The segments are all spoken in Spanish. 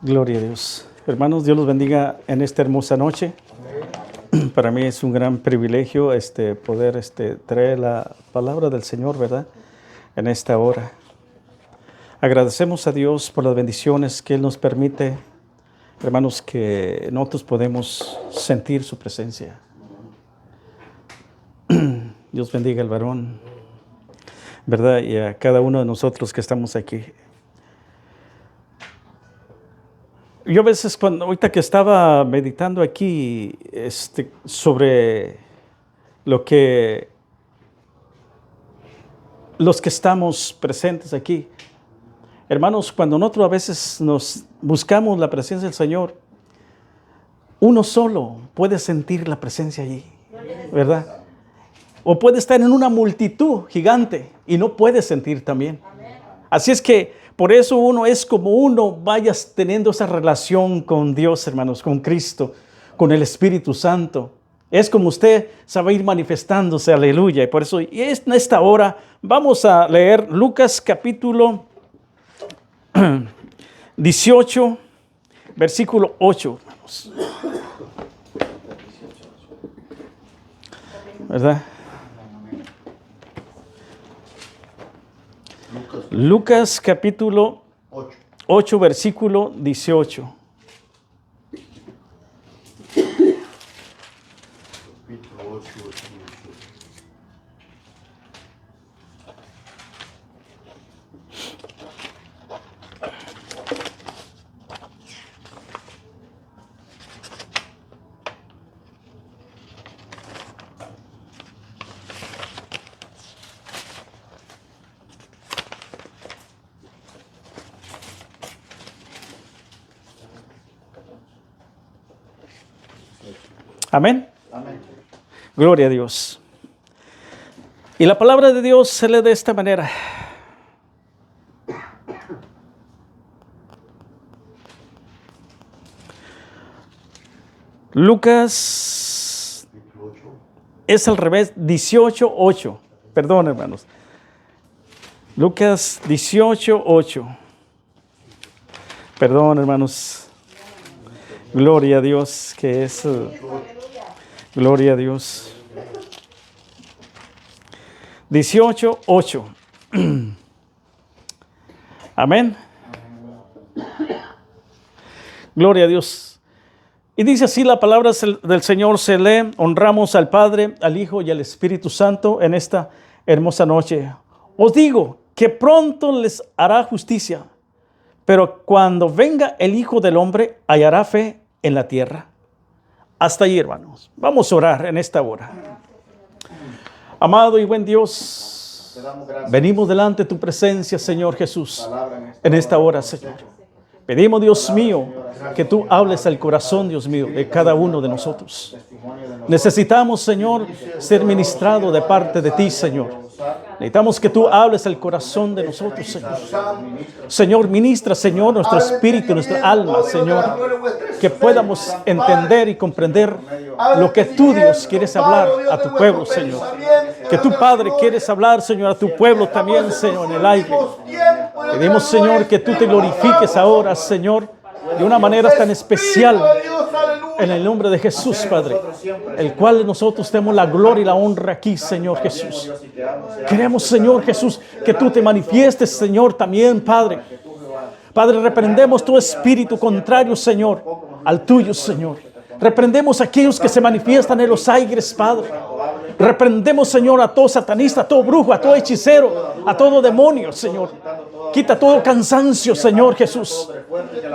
Gloria a Dios. Hermanos, Dios los bendiga en esta hermosa noche. Para mí es un gran privilegio poder traer la palabra del Señor, ¿verdad? En esta hora. Agradecemos a Dios por las bendiciones que Él nos permite, hermanos, que nosotros podemos sentir su presencia. Dios bendiga al varón, ¿verdad? Y a cada uno de nosotros que estamos aquí. Yo a veces, ahorita que estaba meditando aquí sobre los que estamos presentes aquí, hermanos, cuando nosotros a veces nos buscamos la presencia del Señor, uno solo puede sentir la presencia allí, ¿verdad? O puede estar en una multitud gigante y no puede sentir también. Así es que por eso uno es como uno vaya teniendo esa relación con Dios, hermanos, con Cristo, con el Espíritu Santo. Es como usted sabe ir manifestándose, aleluya. Y por eso, y en esta hora, vamos a leer Lucas capítulo 18, versículo 8, hermanos. ¿Verdad? Lucas capítulo 8, versículo 18. Amén. Amén. Gloria a Dios. Y la palabra de Dios se lee de esta manera. Lucas es al revés, 18:8. Perdón, hermanos. Lucas 18:8. Perdón, hermanos. Gloria a Dios, que es... Gloria a Dios. 18:8. Amén. Gloria a Dios. Y dice así la palabra del Señor se lee. Honramos al Padre, al Hijo y al Espíritu Santo en esta hermosa noche. Os digo que pronto les hará justicia, pero cuando venga el Hijo del Hombre, hallará fe en la tierra. Hasta ahí, hermanos. Vamos a orar en esta hora. Amado y buen Dios, venimos delante de tu presencia, Señor Jesús, en esta hora, Señor. Pedimos, Dios mío, que tú hables al corazón, Dios mío, de cada uno de nosotros. Necesitamos, Señor, ser ministrado de parte de ti, Señor. Necesitamos que tú hables al corazón de nosotros, Señor. Señor, ministra, Señor, nuestro espíritu, nuestra alma, Señor. Que podamos entender y comprender lo que tú, Dios, quieres hablar a tu pueblo, Señor. Que tu Padre quieres hablar, Señor, a tu pueblo también, Señor, en el aire. Pedimos, Señor, que tú te glorifiques ahora, Señor, de una manera tan especial. En el nombre de Jesús, Padre, el cual nosotros tenemos la gloria y la honra aquí, Señor Jesús. Queremos, Señor Jesús, que tú te manifiestes, Señor, también, Padre. Padre, reprendemos tu espíritu contrario, Señor, al tuyo, Señor. Reprendemos a aquellos que se manifiestan en los aires, Padre. Reprendemos, Señor, a todo satanista, a todo brujo, a todo hechicero, a todo demonio, Señor. Quita todo cansancio, Señor Jesús.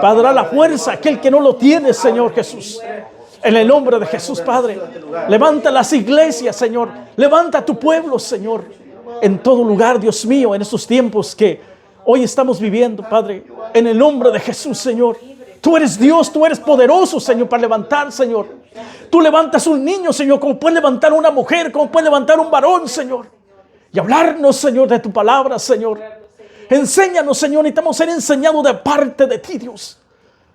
Padre, da la fuerza a aquel que no lo tiene, Señor Jesús. En el nombre de Jesús, Padre. Levanta las iglesias, Señor. Levanta a tu pueblo, Señor. En todo lugar, Dios mío, en estos tiempos que hoy estamos viviendo, Padre. En el nombre de Jesús, Señor. Tú eres Dios, tú eres poderoso, Señor, para levantar, Señor. Tú levantas un niño, Señor, como puedes levantar una mujer, como puedes levantar un varón, Señor. Y hablarnos, Señor, de tu palabra, Señor. Enséñanos, Señor, necesitamos ser enseñados de parte de ti, Dios.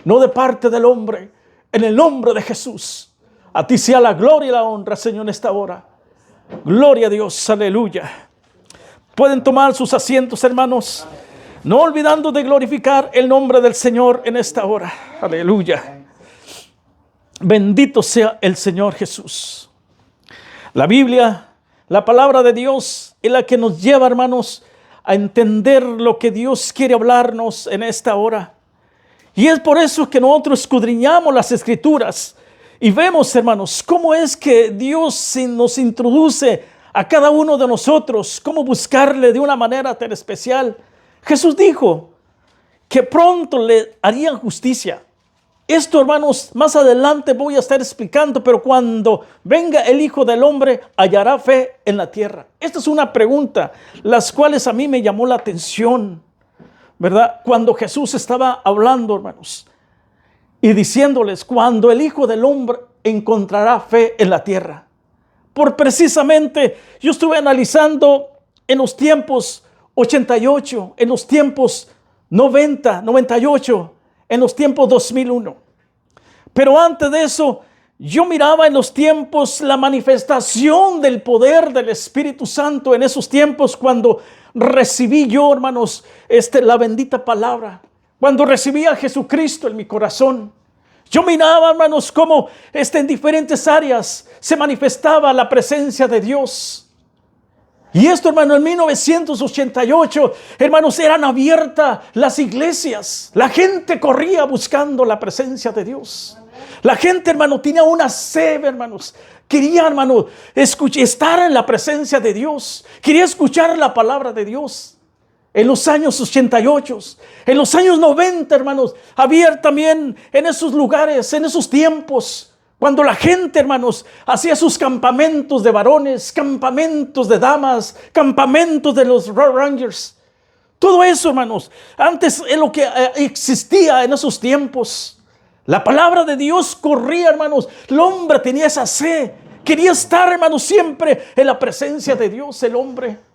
No de parte del hombre. En el nombre de Jesús. A ti sea la gloria y la honra, Señor, en esta hora. Gloria a Dios, aleluya. Pueden tomar sus asientos, hermanos, no olvidando de glorificar el nombre del Señor en esta hora. Aleluya. Bendito sea el Señor Jesús. La Biblia, la palabra de Dios, es la que nos lleva, hermanos, a entender lo que Dios quiere hablarnos en esta hora. Y es por eso que nosotros escudriñamos las Escrituras y vemos, hermanos, cómo es que Dios nos introduce a cada uno de nosotros, cómo buscarle de una manera tan especial. Jesús dijo que pronto le harían justicia. Esto, hermanos, más adelante voy a estar explicando, pero cuando venga el Hijo del Hombre, ¿hallará fe en la tierra? Esta es una pregunta, las cuales a mí me llamó la atención, ¿verdad? Cuando Jesús estaba hablando, hermanos, y diciéndoles, cuando el Hijo del Hombre encontrará fe en la tierra. Por precisamente, yo estuve analizando en los tiempos 88, en los tiempos 90, 98, en los tiempos 2001. Pero antes de eso, yo miraba en los tiempos la manifestación del poder del Espíritu Santo en esos tiempos cuando recibí yo, hermanos, la bendita palabra. Cuando recibí a Jesucristo en mi corazón. Yo miraba, hermanos, cómo en diferentes áreas se manifestaba la presencia de Dios. Y esto, hermano, en 1988, hermanos, eran abiertas las iglesias. La gente corría buscando la presencia de Dios. La gente, hermano, tenía una sed, hermanos. Quería, hermano, estar en la presencia de Dios. Quería escuchar la palabra de Dios. En los años 88, en los años 90, hermanos, había también en esos lugares, en esos tiempos, cuando la gente, hermanos, hacía sus campamentos de varones, campamentos de damas, campamentos de los Road Rangers. Todo eso, hermanos, antes es lo que existía en esos tiempos. La palabra de Dios corría, hermanos. El hombre tenía esa sed. Quería estar, hermanos, siempre en la presencia de Dios, el hombre.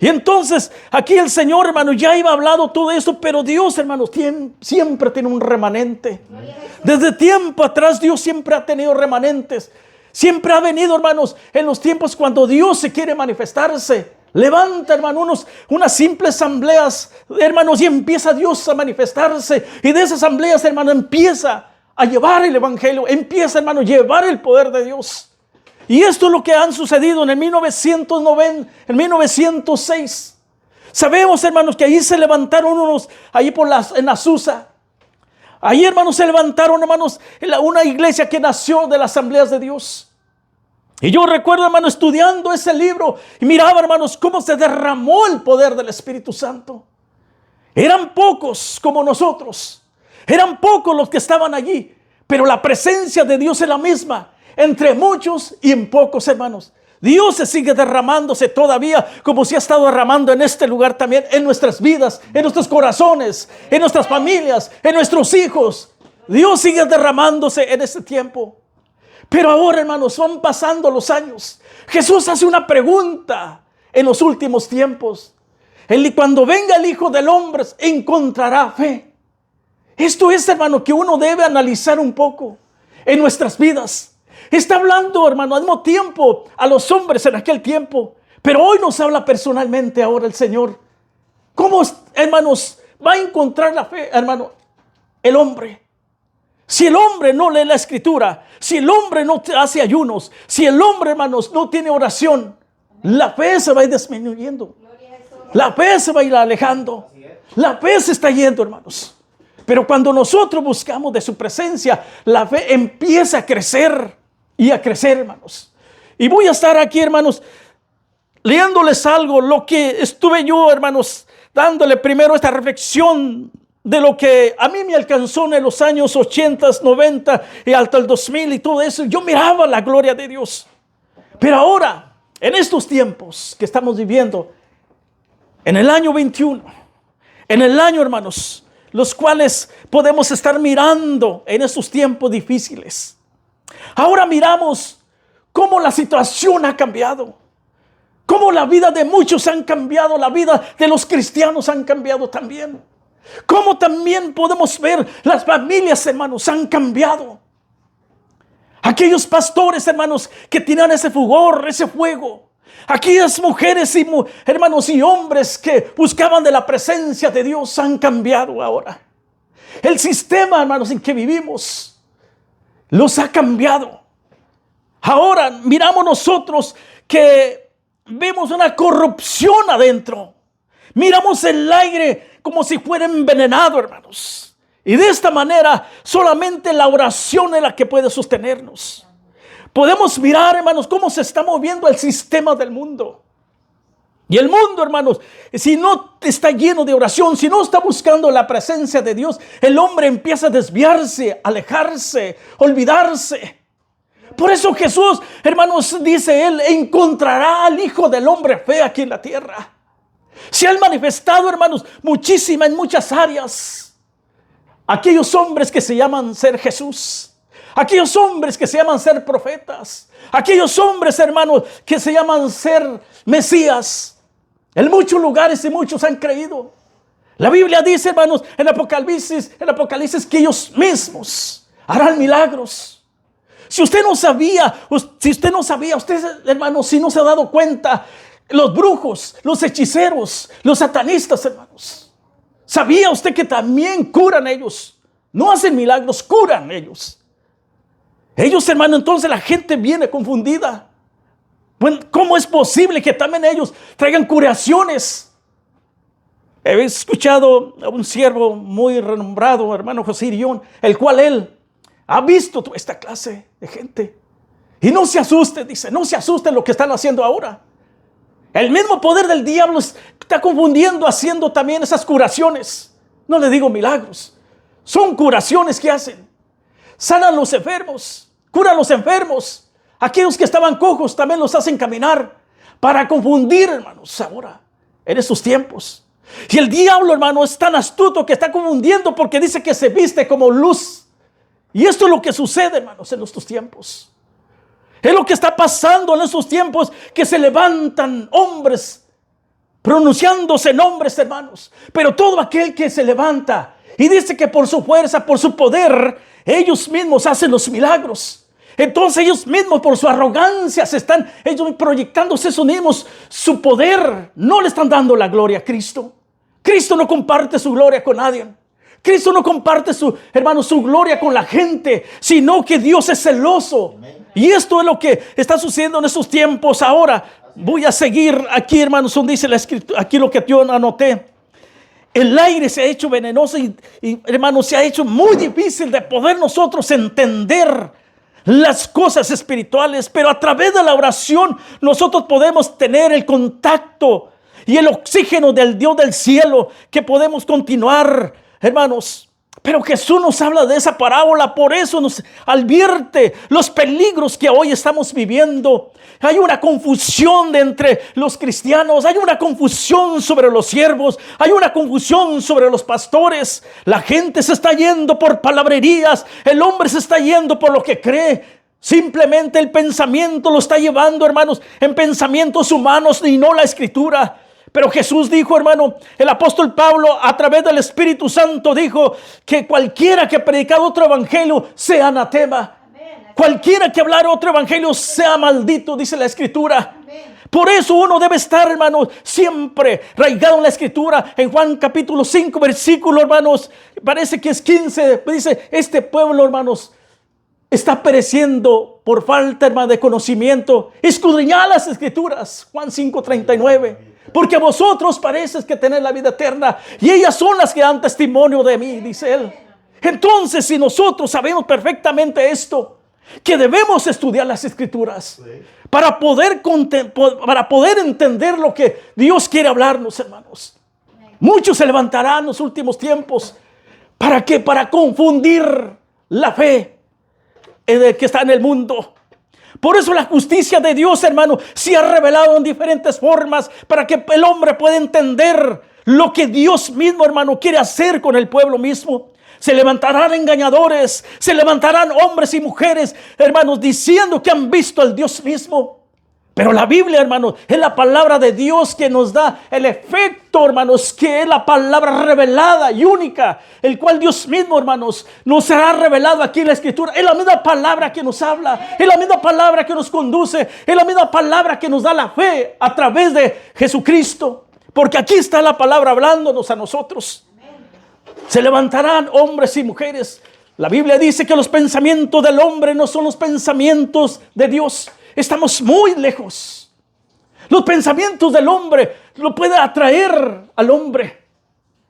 Y entonces, aquí el Señor, hermano, ya iba hablando todo esto, pero Dios, hermanos, siempre tiene un remanente. Desde tiempo atrás, Dios siempre ha tenido remanentes. Siempre ha venido, hermanos, en los tiempos cuando Dios se quiere manifestarse. Levanta, hermanos, unas simples asambleas, hermanos, y empieza Dios a manifestarse. Y de esas asambleas, hermano, empieza a llevar el evangelio. Empieza, hermano, a llevar el poder de Dios. Y esto es lo que han sucedido en el 1990, en 1906. Sabemos, hermanos, que ahí se levantaron unos, ahí en Azusa. Ahí, hermanos, se levantaron, hermanos, una iglesia que nació de las asambleas de Dios. Y yo recuerdo, hermano, estudiando ese libro y miraba, hermanos, cómo se derramó el poder del Espíritu Santo. Eran pocos como nosotros. Eran pocos los que estaban allí. Pero la presencia de Dios es la misma. Entre muchos y en pocos, hermanos. Dios se sigue derramándose todavía como se ha estado derramando en este lugar también, en nuestras vidas, en nuestros corazones, en nuestras familias, en nuestros hijos. Dios sigue derramándose en este tiempo. Pero ahora, hermanos, van pasando los años. Jesús hace una pregunta en los últimos tiempos. Cuando venga el Hijo del Hombre, encontrará fe. Esto es, hermano, que uno debe analizar un poco en nuestras vidas. Está hablando, hermano, al mismo tiempo a los hombres en aquel tiempo. Pero hoy nos habla personalmente ahora el Señor. ¿Cómo, hermanos, va a encontrar la fe, hermano, el hombre? Si el hombre no lee la Escritura, si el hombre no hace ayunos, si el hombre, hermanos, no tiene oración, la fe se va a ir disminuyendo. La fe se va a ir alejando. La fe se está yendo, hermanos. Pero cuando nosotros buscamos de su presencia, la fe empieza a crecer y a crecer, hermanos. Y voy a estar aquí, hermanos, leyéndoles algo, lo que estuve yo, hermanos, dándole primero esta reflexión de lo que a mí me alcanzó en los años 80, 90 y hasta el 2000 y todo eso. Yo miraba la gloria de Dios. Pero ahora, en estos tiempos que estamos viviendo, en el año 21, en el año, hermanos, los cuales podemos estar mirando en estos tiempos difíciles. Ahora miramos cómo la situación ha cambiado, cómo la vida de muchos han cambiado, la vida de los cristianos han cambiado también. Cómo también podemos ver las familias, hermanos, han cambiado. Aquellos pastores, hermanos, que tenían ese fulgor, ese fuego, Aquellas mujeres y hermanos y hombres que buscaban de la presencia de Dios han cambiado ahora. El sistema, hermanos, en que vivimos los ha cambiado. Ahora miramos nosotros que vemos una corrupción adentro. Miramos el aire como si fuera envenenado, hermanos. Y de esta manera solamente la oración es la que puede sostenernos. Podemos mirar, hermanos, cómo se está moviendo el sistema del mundo. Y el mundo, hermanos, si no está lleno de oración, si no está buscando la presencia de Dios, el hombre empieza a desviarse, alejarse, olvidarse. Por eso Jesús, hermanos, dice él, encontrará al Hijo del Hombre fe aquí en la tierra. Se han manifestado, hermanos, en muchas áreas. Aquellos hombres que se llaman ser Jesús. Aquellos hombres que se llaman ser profetas. Aquellos hombres, hermanos, que se llaman ser Mesías. En muchos lugares y muchos han creído. La Biblia dice, hermanos, en Apocalipsis que ellos mismos harán milagros. Si usted no sabía, usted, hermanos, si no se ha dado cuenta, los brujos, los hechiceros, los satanistas, hermanos, ¿sabía usted que también curan ellos? No hacen milagros, curan ellos. Ellos, hermano, entonces la gente viene confundida. Bueno, ¿cómo es posible que también ellos traigan curaciones? He escuchado a un siervo muy renombrado, hermano José Irión, el cual él ha visto toda esta clase de gente. Y no se asuste, dice, no se asusten lo que están haciendo ahora. El mismo poder del diablo está confundiendo, haciendo también esas curaciones. No le digo milagros, son curaciones que hacen. Sanan los enfermos. Cura a los enfermos. Aquellos que estaban cojos también los hacen caminar para confundir, hermanos, ahora, en estos tiempos. Y el diablo, hermano, es tan astuto que está confundiendo porque dice que se viste como luz. Y esto es lo que sucede, hermanos, en estos tiempos. Es lo que está pasando en estos tiempos, que se levantan hombres pronunciándose nombres, hermanos. Pero todo aquel que se levanta y dice que por su fuerza, por su poder, ellos mismos hacen los milagros. Entonces ellos mismos por su arrogancia ellos proyectándose esos mismos su poder. No le están dando la gloria a Cristo. Cristo no comparte su gloria con nadie. Cristo no comparte su gloria con la gente, sino que Dios es celoso. Y esto es lo que está sucediendo en estos tiempos ahora. Voy a seguir aquí, hermanos, donde dice la escritura, aquí lo que yo anoté. El aire se ha hecho venenoso y hermanos, se ha hecho muy difícil de poder nosotros entender las cosas espirituales, pero a través de la oración nosotros podemos tener el contacto y el oxígeno del Dios del cielo, que podemos continuar, hermanos. Pero Jesús nos habla de esa parábola, por eso nos advierte los peligros que hoy estamos viviendo. Hay una confusión entre los cristianos, hay una confusión sobre los siervos, hay una confusión sobre los pastores. La gente se está yendo por palabrerías, el hombre se está yendo por lo que cree. Simplemente el pensamiento lo está llevando, hermanos, en pensamientos humanos y no la Escritura. Pero Jesús dijo, hermano, el apóstol Pablo a través del Espíritu Santo dijo que cualquiera que predicara otro evangelio sea anatema. Cualquiera que hablara otro evangelio sea maldito, dice la Escritura. Por eso uno debe estar, hermanos, siempre arraigado en la Escritura. En Juan capítulo 5, versículo, hermanos, parece que es 15, dice, este pueblo, hermanos, está pereciendo por falta, hermano, de conocimiento. Escudriñad las Escrituras, Juan 5:39. Porque vosotros pareces que tenéis la vida eterna y ellas son las que dan testimonio de mí, dice él. Entonces, si nosotros sabemos perfectamente esto, que debemos estudiar las Escrituras para poder entender lo que Dios quiere hablarnos, hermanos. Muchos se levantarán en los últimos tiempos. ¿Para qué? Para confundir la fe que está en el mundo. Por eso la justicia de Dios, hermano, se ha revelado en diferentes formas para que el hombre pueda entender lo que Dios mismo, hermano, quiere hacer con el pueblo mismo. Se levantarán engañadores, se levantarán hombres y mujeres, hermanos, diciendo que han visto al Dios mismo. Pero la Biblia, hermanos, es la palabra de Dios que nos da el efecto, hermanos, que es la palabra revelada y única, el cual Dios mismo, hermanos, nos ha revelado aquí en la Escritura. Es la misma palabra que nos habla, es la misma palabra que nos conduce, es la misma palabra que nos da la fe a través de Jesucristo. Porque aquí está la palabra hablándonos a nosotros. Se levantarán hombres y mujeres. La Biblia dice que los pensamientos del hombre no son los pensamientos de Dios. Estamos muy lejos. Los pensamientos del hombre lo puede atraer al hombre.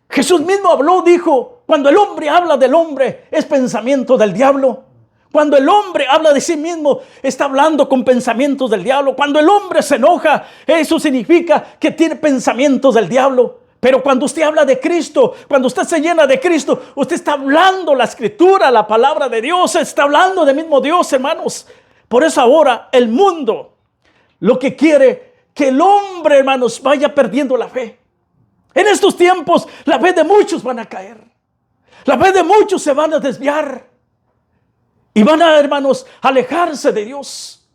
Jesús mismo habló, dijo, cuando el hombre habla del hombre, es pensamiento del diablo. Cuando el hombre habla de sí mismo, está hablando con pensamientos del diablo. Cuando el hombre se enoja, eso significa que tiene pensamientos del diablo. Pero cuando usted habla de Cristo, cuando usted se llena de Cristo, usted está hablando la Escritura, la palabra de Dios, está hablando del mismo Dios, hermanos. Por eso ahora el mundo lo que quiere que el hombre, hermanos, vaya perdiendo la fe. En estos tiempos la fe de muchos van a caer. La fe de muchos se van a desviar. Y van a, hermanos, alejarse de Dios.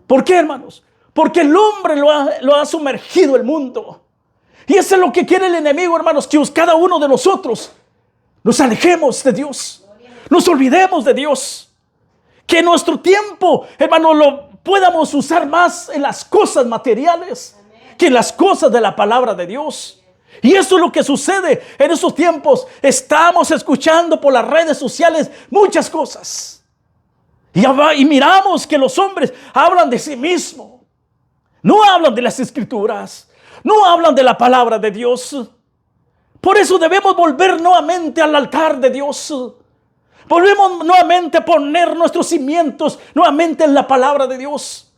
¿Por qué, hermanos? Porque el hombre lo ha sumergido el mundo. Y eso es lo que quiere el enemigo, hermanos, que cada uno de nosotros nos alejemos de Dios. Nos olvidemos de Dios. Que nuestro tiempo, hermano, lo podamos usar más en las cosas materiales que en las cosas de la palabra de Dios. Y eso es lo que sucede en estos tiempos. Estamos escuchando por las redes sociales muchas cosas. Y miramos que los hombres hablan de sí mismos. No hablan de las Escrituras. No hablan de la palabra de Dios. Por eso debemos volver nuevamente al altar de Dios. Volvemos nuevamente a poner nuestros cimientos nuevamente en la palabra de Dios.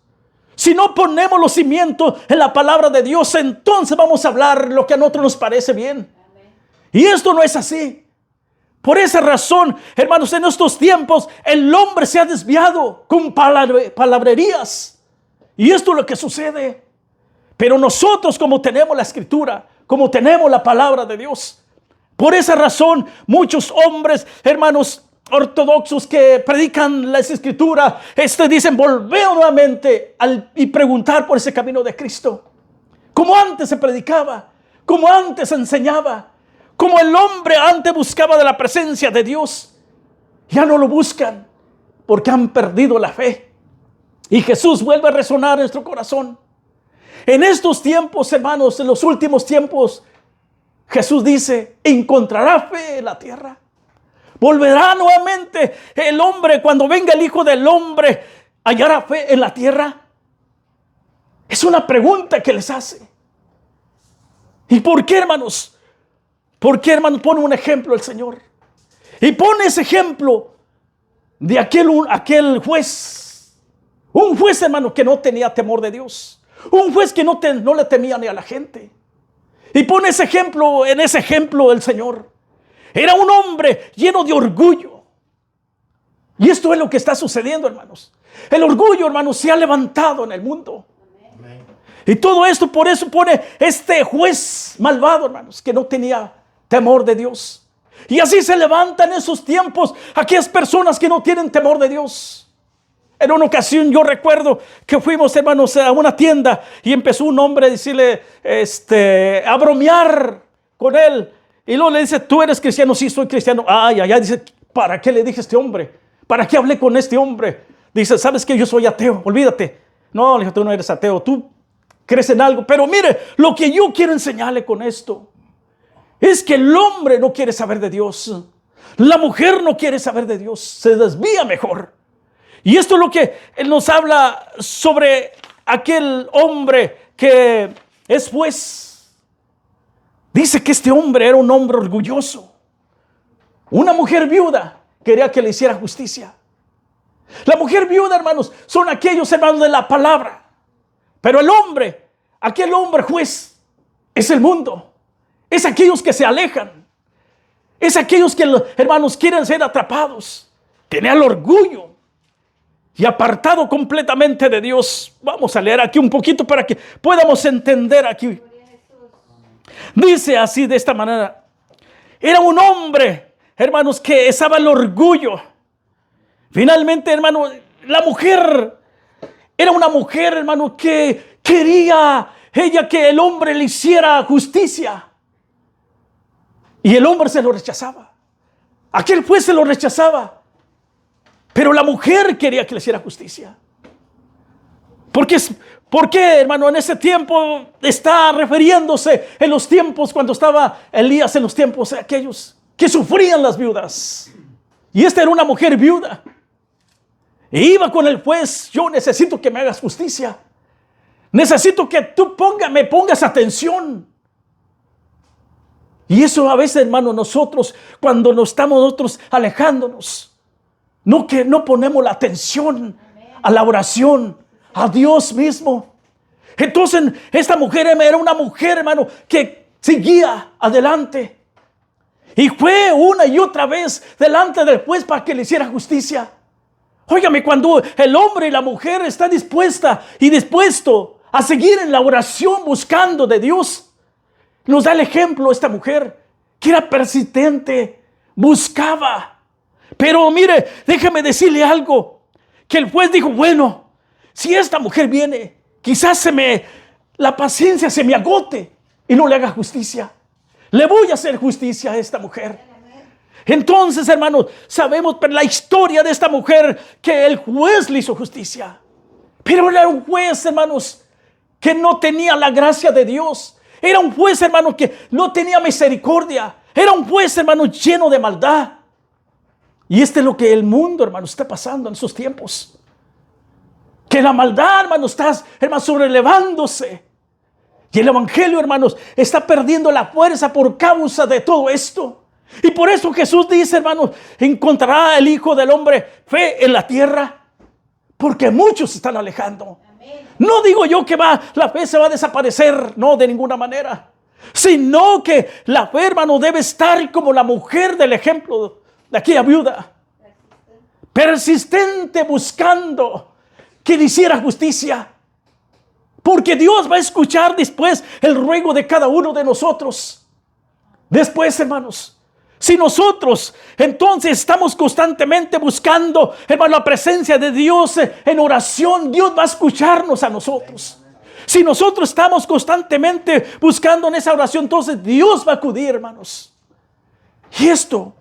Si no ponemos los cimientos en la palabra de Dios, entonces vamos a hablar lo que a nosotros nos parece bien. Y esto no es así. Por esa razón, hermanos, en estos tiempos el hombre se ha desviado con palabrerías. Y esto es lo que sucede. Pero nosotros, como tenemos la Escritura, como tenemos la palabra de Dios, por esa razón muchos hombres, hermanos ortodoxos que predican las Escrituras, dicen volver nuevamente y preguntar por ese camino de Cristo. Como antes se predicaba, como antes se enseñaba, como el hombre antes buscaba de la presencia de Dios, ya no lo buscan porque han perdido la fe. Y Jesús vuelve a resonar en nuestro corazón. En estos tiempos, hermanos, en los últimos tiempos, Jesús dice, ¿encontrará fe en la tierra? ¿Volverá nuevamente el hombre cuando venga el Hijo del Hombre? ¿Hallará fe en la tierra? Es una pregunta que les hace. ¿Y por qué, hermanos? ¿Por qué, hermanos? Pone un ejemplo el Señor. Y pone ese ejemplo de aquel juez. Un juez, hermano, que no tenía temor de Dios. Un juez que no le temía ni a la gente. Y pone ese ejemplo, en ese ejemplo del Señor. Era un hombre lleno de orgullo. Y esto es lo que está sucediendo, hermanos. El orgullo, hermanos, se ha levantado en el mundo. Amén. Y todo esto, por eso pone este juez malvado, hermanos, que no tenía temor de Dios. Y así se levantan en esos tiempos aquellas personas que no tienen temor de Dios. En una ocasión yo recuerdo que fuimos, hermanos, a una tienda y empezó un hombre a decirle, a bromear con él. Y luego le dice, ¿tú eres cristiano? Sí, soy cristiano. Ay, dice, ¿para qué le dije a este hombre? ¿Para qué hablé con este hombre? Dice, ¿sabes qué? Yo soy ateo, olvídate. No, le dije, tú no eres ateo, tú crees en algo. Pero mire, lo que yo quiero enseñarle con esto es que el hombre no quiere saber de Dios. La mujer no quiere saber de Dios, se desvía mejor. Y esto es lo que él nos habla sobre aquel hombre que es juez. Dice que este hombre era un hombre orgulloso. Una mujer viuda quería que le hiciera justicia. La mujer viuda, hermanos, son aquellos hermanos de la palabra. Pero el hombre, aquel hombre juez, es el mundo. Es aquellos que se alejan. Es aquellos que, hermanos, quieren ser atrapados. Tiene el orgullo. Y apartado completamente de Dios. Vamos a leer aquí un poquito para que podamos entender aquí. Dice así, de esta manera. Era un hombre, hermanos, que estaba el orgullo. Finalmente, hermanos, la mujer era una mujer, hermano, que quería ella que el hombre le hiciera justicia. Y el hombre se lo rechazaba. Aquel juez se lo rechazaba. Pero la mujer quería que le hiciera justicia. ¿Por qué, hermano? En ese tiempo está refiriéndose en los tiempos cuando estaba Elías, en los tiempos aquellos que sufrían las viudas. Y esta era una mujer viuda. E iba con el juez: yo necesito que me hagas justicia. Necesito que tú me pongas atención. Y eso a veces, hermano, nosotros, cuando nos estamos nosotros alejándonos, no ponemos la atención a la oración, a Dios mismo. Entonces, esta mujer era una mujer, hermano, que seguía adelante. Y fue una y otra vez delante del juez para que le hiciera justicia. Óigame, cuando el hombre y la mujer están dispuesta y dispuesto a seguir en la oración buscando de Dios, nos da el ejemplo esta mujer que era persistente, buscaba. Pero mire, déjame decirle algo, que el juez dijo: bueno, si esta mujer viene, quizás la paciencia se me agote y no le haga justicia. Le voy a hacer justicia a esta mujer. Entonces, hermanos, sabemos por la historia de esta mujer que el juez le hizo justicia. Pero era un juez, hermanos, que no tenía la gracia de Dios. Era un juez, hermano, que no tenía misericordia. Era un juez, hermano, lleno de maldad. Y es lo que el mundo, hermano, está pasando en esos tiempos. Que la maldad, hermano, está, hermano, sobrelevándose. Y el evangelio, hermanos, está perdiendo la fuerza por causa de todo esto. Y por eso Jesús dice, hermanos: encontrará el Hijo del Hombre fe en la tierra, porque muchos se están alejando. Amén. No digo yo que la fe se va a desaparecer, no, de ninguna manera, sino que la fe, hermano, debe estar como la mujer del ejemplo de aquella viuda, persistente, buscando que le hiciera justicia, porque Dios va a escuchar después el ruego de cada uno de nosotros. Después, hermanos, si nosotros entonces estamos constantemente buscando, hermano, la presencia de Dios en oración, Dios va a escucharnos a nosotros. Si nosotros estamos constantemente buscando en esa oración, entonces Dios va a acudir, hermanos. Y esto,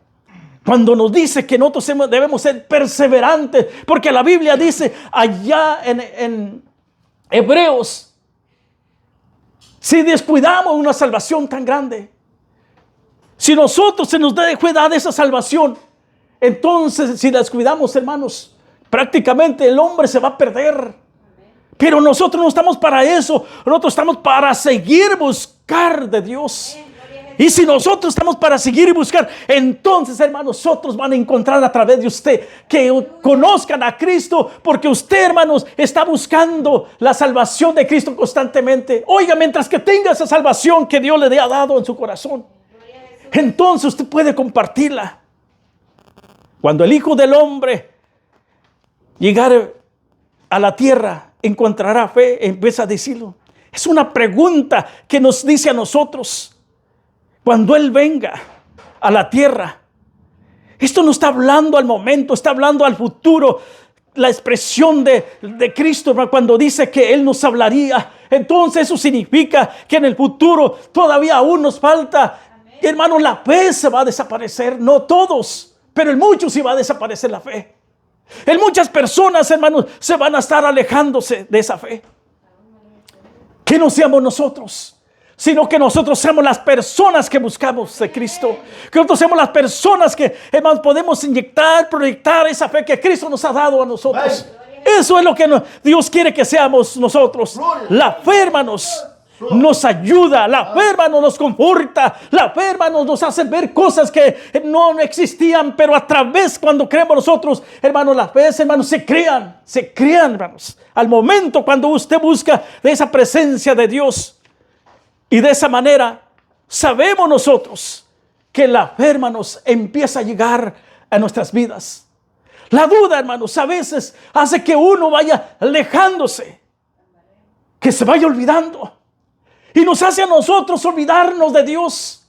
cuando nos dice que nosotros debemos ser perseverantes, porque la Biblia dice allá en Hebreos, si descuidamos una salvación tan grande, si nosotros se nos dejó dar esa salvación, entonces si descuidamos, hermanos, prácticamente el hombre se va a perder. Pero nosotros no estamos para eso. Nosotros estamos para seguir buscar de Dios. Y si nosotros estamos para seguir y buscar, entonces, hermanos, nosotros van a encontrar a través de usted que conozcan a Cristo, porque usted, hermanos, está buscando la salvación de Cristo constantemente. Oiga, mientras que tenga esa salvación que Dios le ha dado en su corazón, entonces usted puede compartirla. Cuando el Hijo del Hombre llegar a la tierra, encontrará fe, empieza a decirlo. Es una pregunta que nos dice a nosotros. Cuando Él venga a la tierra, esto no está hablando al momento, está hablando al futuro. La expresión de Cristo, cuando dice que Él nos hablaría, entonces eso significa que en el futuro todavía aún nos falta. Hermano, la fe se va a desaparecer, no todos, pero en muchos sí va a desaparecer la fe. En muchas personas, hermanos, se van a estar alejándose de esa fe. Que no seamos nosotros, sino que nosotros seamos las personas que buscamos de Cristo. Que nosotros seamos las personas que, hermanos, podemos inyectar, proyectar esa fe que Cristo nos ha dado a nosotros. Eso es lo que Dios quiere que seamos nosotros. La fe, hermanos, nos ayuda. La fe, hermanos, nos conforta. La fe, hermanos, nos hace ver cosas que no existían, pero a través, cuando creemos nosotros, hermanos, las fe, hermanos, se crean, hermanos. Al momento cuando usted busca de esa presencia de Dios, y de esa manera sabemos nosotros que la fe, hermanos, empieza a llegar a nuestras vidas. La duda, hermanos, a veces hace que uno vaya alejándose, que se vaya olvidando. Y nos hace a nosotros olvidarnos de Dios.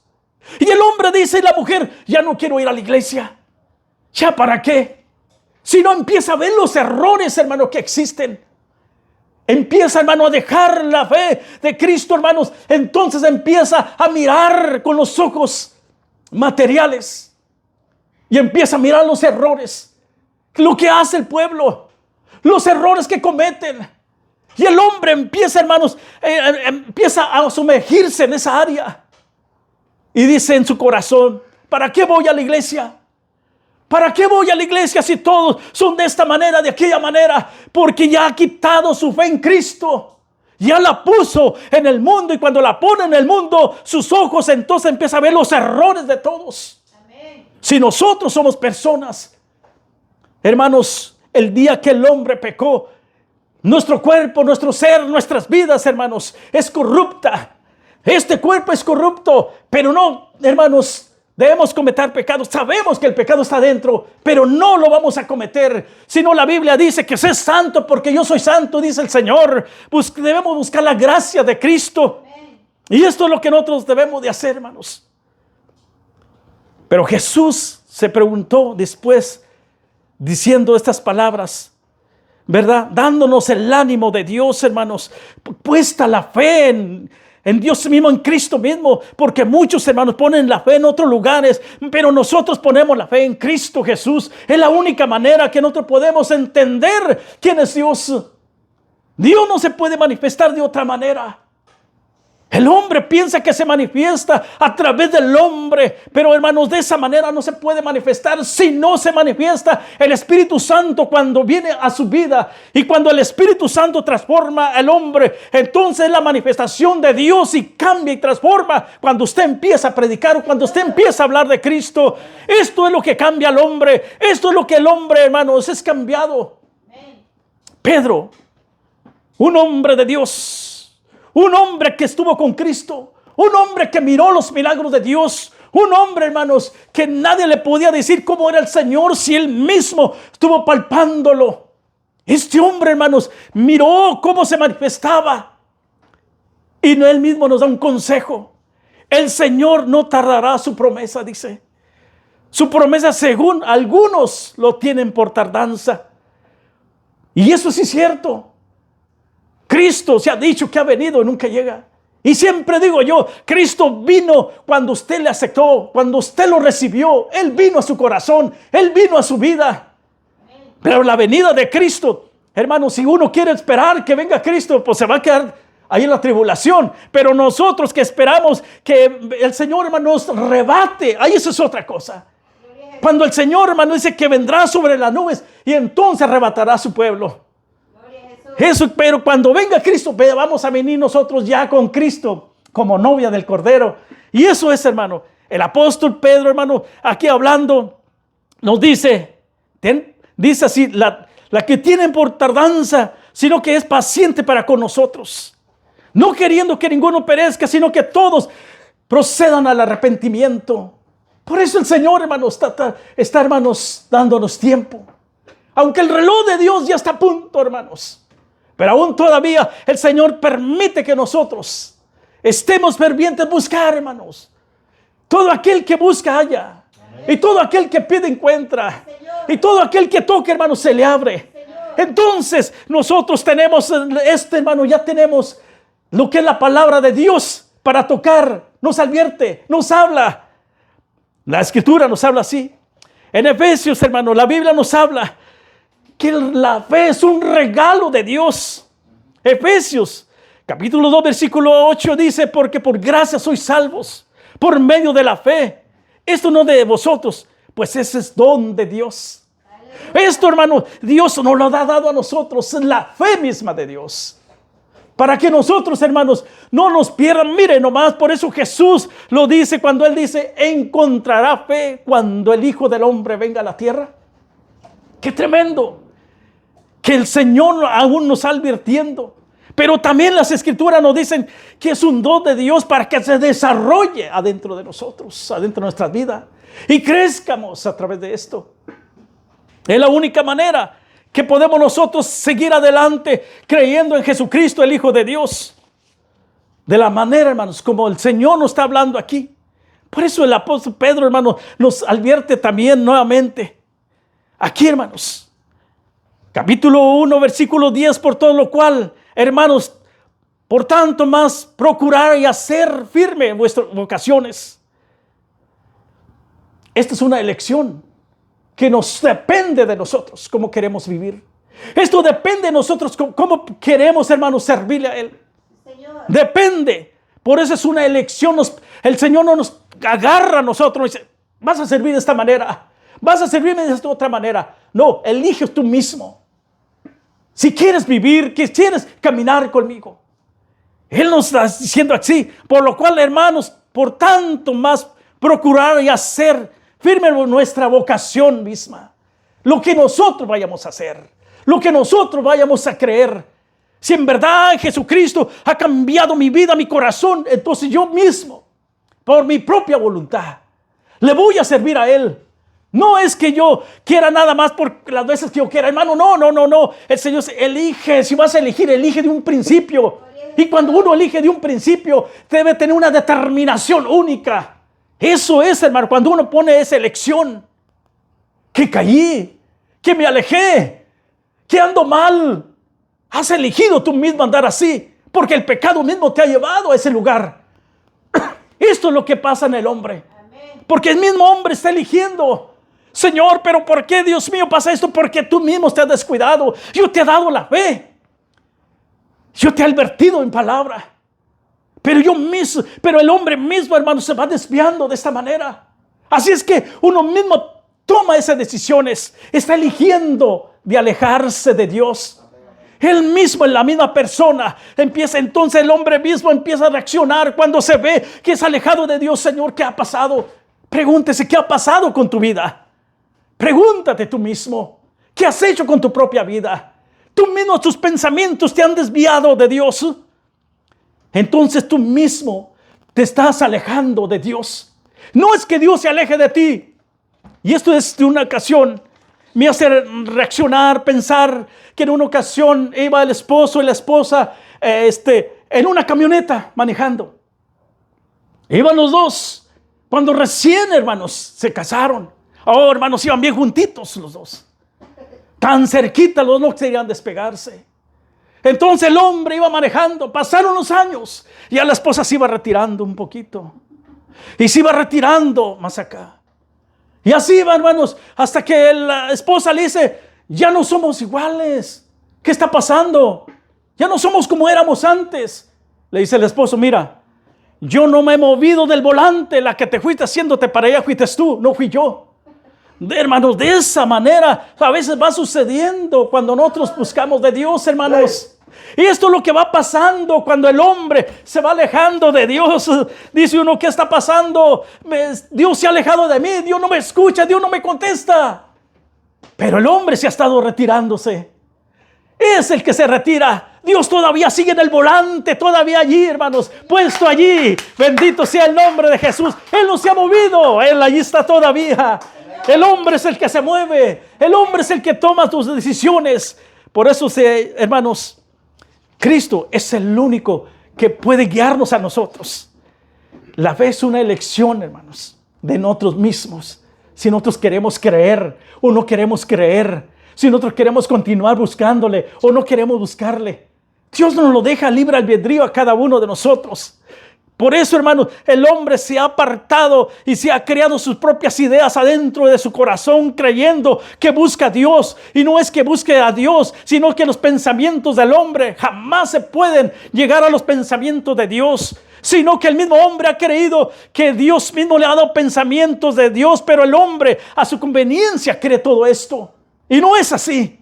Y el hombre dice, y la mujer: ya no quiero ir a la iglesia. ¿Ya para qué? Si no empieza a ver los errores, hermano, que existen. empieza, hermano, a dejar la fe de Cristo, hermanos, entonces empieza a mirar con los ojos materiales y empieza a mirar los errores, lo que hace el pueblo, los errores que cometen. Y el hombre empieza, hermanos, empieza a sumergirse en esa área. Y dice en su corazón, ¿para qué voy a la iglesia? ¿Para qué voy a la iglesia si todos son de esta manera, de aquella manera? Porque ya ha quitado su fe en Cristo. Ya la puso en el mundo, y cuando la pone en el mundo, sus ojos entonces empiezan a ver los errores de todos. Amén. Si nosotros somos personas, hermanos, el día que el hombre pecó, nuestro cuerpo, nuestro ser, nuestras vidas, hermanos, es corrupta. Este cuerpo es corrupto, pero no, hermanos, debemos cometer pecados. Sabemos que el pecado está dentro, pero no lo vamos a cometer. Sino la Biblia dice que sé santo porque yo soy santo, dice el Señor. Debemos buscar la gracia de Cristo. Amén. Y esto es lo que nosotros debemos de hacer, hermanos. Pero Jesús se preguntó después, diciendo estas palabras, ¿verdad? Dándonos el ánimo de Dios, hermanos. Puesta la fe en Dios mismo, en Cristo mismo, porque muchos, hermanos, ponen la fe en otros lugares, pero nosotros ponemos la fe en Cristo Jesús. Es la única manera que nosotros podemos entender quién es Dios. Dios no se puede manifestar de otra manera. El hombre piensa que se manifiesta a través del hombre, pero hermanos, de esa manera no se puede manifestar si no se manifiesta el Espíritu Santo cuando viene a su vida. Y cuando el Espíritu Santo transforma al hombre, entonces la manifestación de Dios y cambia y transforma cuando usted empieza a predicar, cuando usted empieza a hablar de Cristo. Esto es lo que cambia al hombre. Esto es lo que el hombre, hermanos, es cambiado. Pedro, un hombre de Dios, un hombre que estuvo con Cristo, un hombre que miró los milagros de Dios, un hombre, hermanos, que nadie le podía decir cómo era el Señor si él mismo estuvo palpándolo. Este hombre, hermanos, miró cómo se manifestaba, y él mismo nos da un consejo. El Señor no tardará su promesa, dice. Su promesa, según algunos, lo tienen por tardanza. Y eso sí es cierto. Cristo se ha dicho que ha venido y nunca llega. Y siempre digo yo, Cristo vino cuando usted le aceptó, cuando usted lo recibió. Él vino a su corazón, Él vino a su vida. Pero la venida de Cristo, hermanos, si uno quiere esperar que venga Cristo, pues se va a quedar ahí en la tribulación. Pero nosotros que esperamos que el Señor, hermanos, nos rebate, ahí eso es otra cosa. Cuando el Señor, hermano, dice que vendrá sobre las nubes y entonces arrebatará a su pueblo. Eso, pero cuando venga Cristo, vamos a venir nosotros ya con Cristo como novia del Cordero. Y eso es, hermano, el apóstol Pedro, hermano, aquí hablando, nos dice, dice así, la que tienen por tardanza, sino que es paciente para con nosotros, no queriendo que ninguno perezca, sino que todos procedan al arrepentimiento. Por eso el Señor, hermanos, está, hermanos, dándonos tiempo. Aunque el reloj de Dios ya está a punto, hermanos. Pero aún todavía el Señor permite que nosotros estemos fervientes en buscar, hermanos. Todo aquel que busca halla. Amén. Y todo aquel que pide encuentra. Señor. Y todo aquel que toca, hermanos, se le abre. Señor. Entonces nosotros tenemos hermano, ya tenemos lo que es la palabra de Dios para tocar. Nos advierte, nos habla. La Escritura nos habla así. En Efesios, hermano, la Biblia nos habla que la fe es un regalo de Dios. Efesios capítulo 2 versículo 8 dice, porque por gracia sois salvos por medio de la fe. Esto no de vosotros, pues ese es don de Dios. Esto, hermano, Dios nos lo ha dado a nosotros, es la fe misma de Dios. Para que nosotros, hermanos, no nos pierdan. Miren nomás, por eso Jesús lo dice cuando Él dice, encontrará fe cuando el Hijo del Hombre venga a la tierra. ¡Qué tremendo! Que el Señor aún nos está advirtiendo. Pero también las Escrituras nos dicen que es un don de Dios para que se desarrolle adentro de nosotros, adentro de nuestra vida. Y crezcamos a través de esto. Es la única manera que podemos nosotros seguir adelante creyendo en Jesucristo, el Hijo de Dios. De la manera, hermanos, como el Señor nos está hablando aquí. Por eso el apóstol Pedro, hermanos, nos advierte también nuevamente. Aquí, hermanos, capítulo 1, versículo 10, por todo lo cual, hermanos, por tanto más procurar y hacer firme vuestras vocaciones. Esta es una elección que nos depende de nosotros, cómo queremos vivir. Esto depende de nosotros, cómo queremos, hermanos, servirle a Él. Señor. Depende. Por eso es una elección. El Señor no nos agarra a nosotros y dice, vas a servir de esta manera, vas a servirme de esta otra manera. No, eliges tú mismo. Si quieres vivir, que quieres caminar conmigo. Él nos está diciendo así. Por lo cual, hermanos, por tanto más procurar y hacer firme nuestra vocación misma. Lo que nosotros vayamos a hacer. Lo que nosotros vayamos a creer. Si en verdad Jesucristo ha cambiado mi vida, mi corazón, entonces yo mismo, por mi propia voluntad, le voy a servir a Él. No es que yo quiera nada más por las veces que yo quiera, hermano. No. El Señor elige. Si vas a elegir, elige de un principio. Y cuando uno elige de un principio, debe tener una determinación única. Eso es, hermano, cuando uno pone esa elección. Que caí, que me alejé, que ando mal. Has elegido tú mismo andar así, porque el pecado mismo te ha llevado a ese lugar. Esto es lo que pasa en el hombre. Porque el mismo hombre está eligiendo. Señor, pero ¿por qué, Dios mío, pasa esto? Porque tú mismo te has descuidado. Yo te he dado la fe. Yo te he advertido en palabra. Pero el hombre mismo, hermano, se va desviando de esta manera. Así es que uno mismo toma esas decisiones. Está eligiendo de alejarse de Dios. Él mismo, en la misma persona, entonces el hombre mismo empieza a reaccionar cuando se ve que es alejado de Dios. Señor, ¿qué ha pasado? Pregúntese, ¿qué ha pasado con tu vida? Pregúntate tú mismo, ¿qué has hecho con tu propia vida? Tú mismo, tus pensamientos te han desviado de Dios. Entonces tú mismo te estás alejando de Dios. No es que Dios se aleje de ti. Y esto es de una ocasión. Me hace reaccionar, pensar que en una ocasión iba el esposo y la esposa en una camioneta manejando. Iban los dos cuando recién, hermanos, se casaron. Oh, hermanos, iban bien juntitos los dos. Tan cerquita, los dos querían despegarse. Entonces el hombre iba manejando. Pasaron los años. Y a la esposa se iba retirando un poquito. Y se iba retirando más acá. Y así iba, hermanos, hasta que la esposa le dice, ya no somos iguales. ¿Qué está pasando? Ya no somos como éramos antes. Le dice el esposo, mira, yo no me he movido del volante. La que te fuiste haciéndote para allá fuiste tú, no fui yo. Hermanos, de esa manera a veces va sucediendo cuando nosotros buscamos de Dios, hermanos. Y esto es lo que va pasando cuando el hombre se va alejando de Dios. Dice uno, ¿qué está pasando? Dios se ha alejado de mí, Dios no me escucha, Dios no me contesta. Pero el hombre se ha estado retirándose. Es el que se retira. Dios todavía sigue en el volante, todavía allí, hermanos, puesto allí. Bendito sea el nombre de Jesús. Él no se ha movido, Él allí está todavía. El hombre es el que se mueve. El hombre es el que toma tus decisiones. Por eso, hermanos, Cristo es el único que puede guiarnos a nosotros. La fe es una elección, hermanos, de nosotros mismos. Si nosotros queremos creer o no queremos creer. Si nosotros queremos continuar buscándole o no queremos buscarle. Dios nos lo deja libre albedrío a cada uno de nosotros. Por eso, hermanos, el hombre se ha apartado y se ha creado sus propias ideas adentro de su corazón, creyendo que busca a Dios. Y no es que busque a Dios, sino que los pensamientos del hombre jamás se pueden llegar a los pensamientos de Dios. Sino que el mismo hombre ha creído que Dios mismo le ha dado pensamientos de Dios, pero el hombre a su conveniencia cree todo esto. Y no es así.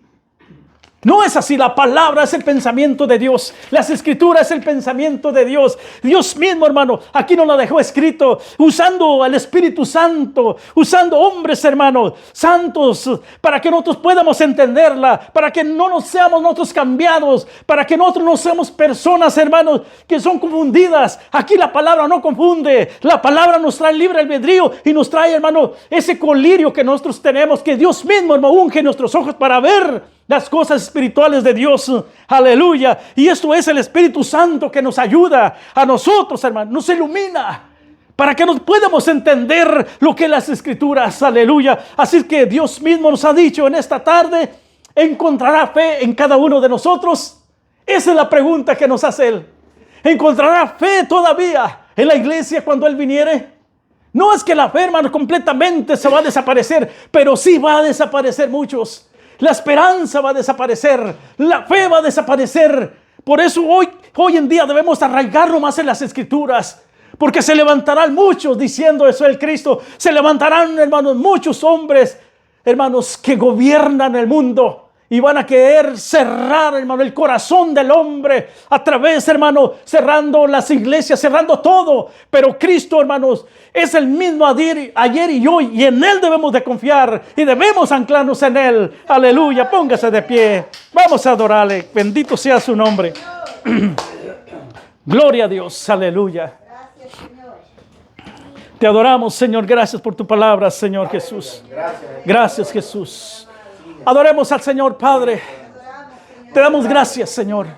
No es así. La palabra es el pensamiento de Dios. Las escrituras es el pensamiento de Dios. Dios mismo, hermano, aquí nos lo dejó escrito, usando al Espíritu Santo, usando hombres, hermanos, santos, para que nosotros podamos entenderla, para que no nos seamos nosotros cambiados, para que nosotros no seamos personas, hermanos, que son confundidas. Aquí la palabra no confunde. La palabra nos trae libre albedrío y nos trae, hermano, ese colirio que nosotros tenemos, que Dios mismo, hermano, unge nuestros ojos para ver las cosas espirituales de Dios. Aleluya. Y esto es el Espíritu Santo que nos ayuda a nosotros, hermanos, nos ilumina para que nos podamos entender lo que las escrituras. Aleluya. Así que Dios mismo nos ha dicho en esta tarde, encontrará fe en cada uno de nosotros. Esa es la pregunta que nos hace Él. ¿Encontrará fe todavía en la iglesia cuando Él viniere? No es que la fe, hermano, completamente se va a desaparecer, pero sí va a desaparecer muchos. La esperanza va a desaparecer, la fe va a desaparecer. Por eso hoy en día debemos arraigarnos más en las Escrituras, porque se levantarán muchos diciendo eso el Cristo. Se levantarán, hermanos, muchos hombres, hermanos, que gobiernan el mundo y van a querer cerrar, hermano, el corazón del hombre a través, hermano, cerrando las iglesias, cerrando todo. Pero Cristo, hermanos, es el mismo ayer y hoy, y en Él debemos de confiar y debemos anclarnos en Él. Aleluya, póngase de pie. Vamos a adorarle. Bendito sea su nombre. Gloria a Dios, aleluya. Te adoramos, Señor. Gracias por tu palabra, Señor Jesús. Gracias, Jesús. Adoremos al Señor, Padre. Te damos gracias, Señor.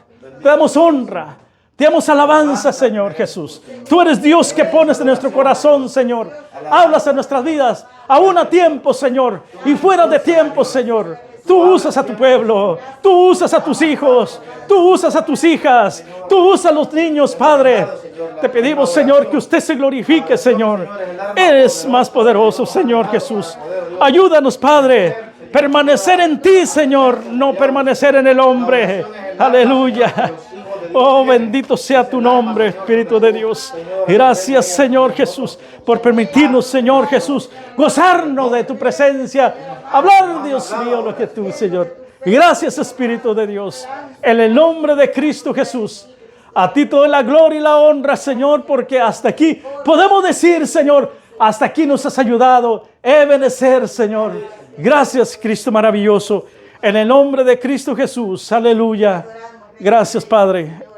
Te damos honra. Te damos alabanza, Señor Jesús. Tú eres Dios que pones en nuestro corazón, Señor. Hablas en nuestras vidas, aún a tiempo, Señor, y fuera de tiempo, Señor. Tú usas a tu pueblo, tú usas a tus hijos, tú usas a tus hijas, tú usas a los niños, Padre. Te pedimos, Señor, que usted se glorifique, Señor. Eres más poderoso, Señor Jesús. Ayúdanos, Padre. Permanecer en ti, Señor, no permanecer en el hombre. Aleluya. Oh, bendito sea tu nombre, Espíritu de Dios. Gracias, Señor Jesús, por permitirnos, Señor Jesús, gozarnos de tu presencia. Hablar, Dios mío, lo que tú, Señor. Gracias, Espíritu de Dios. En el nombre de Cristo Jesús. A ti toda la gloria y la honra, Señor, porque hasta aquí podemos decir, Señor, hasta aquí nos has ayudado. Ebenecer, Señor. Gracias, Cristo maravilloso. En el nombre de Cristo Jesús. Aleluya. Gracias, Padre.